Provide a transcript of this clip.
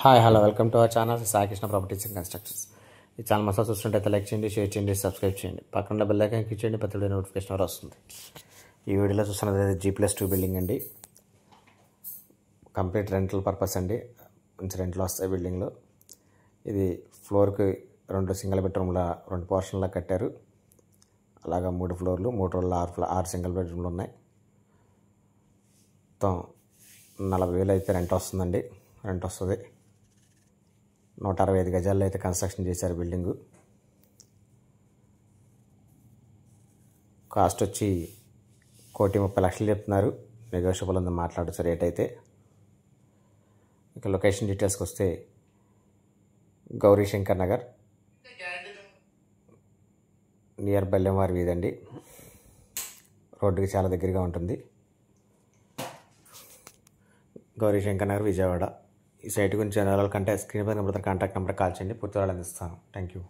Hi hello welcome to our channel Sai Krishna properties and constructions. ఈ channel masala చూస్తుంటే like చేయండి, share చేయండి, సబ్స్క్రైబ్ చేయండి, పక్కన బెల్ ఐకాన్ క్లిక్ చేయండి, ప్రతి వీడియో నోటిఫికేషన్ వస్తుంది. ఈ వీడియోలో చూస్తున్నది G+2 బిల్డింగ్ అండి. కంప్లీట్ రెంటల్ పర్పస్ అండి. మంచి రెంట్లు వస్తాయి బిల్డింగ్లో. ఇది ఫ్లోర్కి 2 సింగిల్ బెడ్రూమ్ల 2 పోర్షన్లా కట్టారు. అలాగా 3 ఫ్లోర్లు, 3 రోజులు 6 సింగిల్ బెడ్రూమ్లు ఉన్నాయి. మొత్తం 40,000 అయితే రెంట్ వస్తుందండి. రెంట్ వస్తుంది. 165 గజాల్లో అయితే కన్స్ట్రక్షన్ చేశారు బిల్డింగు. కాస్ట్ వచ్చి 1,30,00,000 చెప్తున్నారు. నెగోషియబుల్ ఉందని మాట్లాడచ్చు రేట్ అయితే. ఇక లొకేషన్ డీటెయిల్స్కి వస్తే గౌరీ శంకర్ నగర్ నియర్ బెల్లంవారి వీధండి. రోడ్డుకి చాలా దగ్గరగా ఉంటుంది. గౌరీ శంకర్ నగర్, విజయవాడ. ఈ సైట్ గురించి జనరల్ కంటే స్క్రీన్ పైన కాంటాక్ట్ నెంబర్ కాల్ చేయండి, పూర్తి వివరాలు అందిస్తాను. Thank you.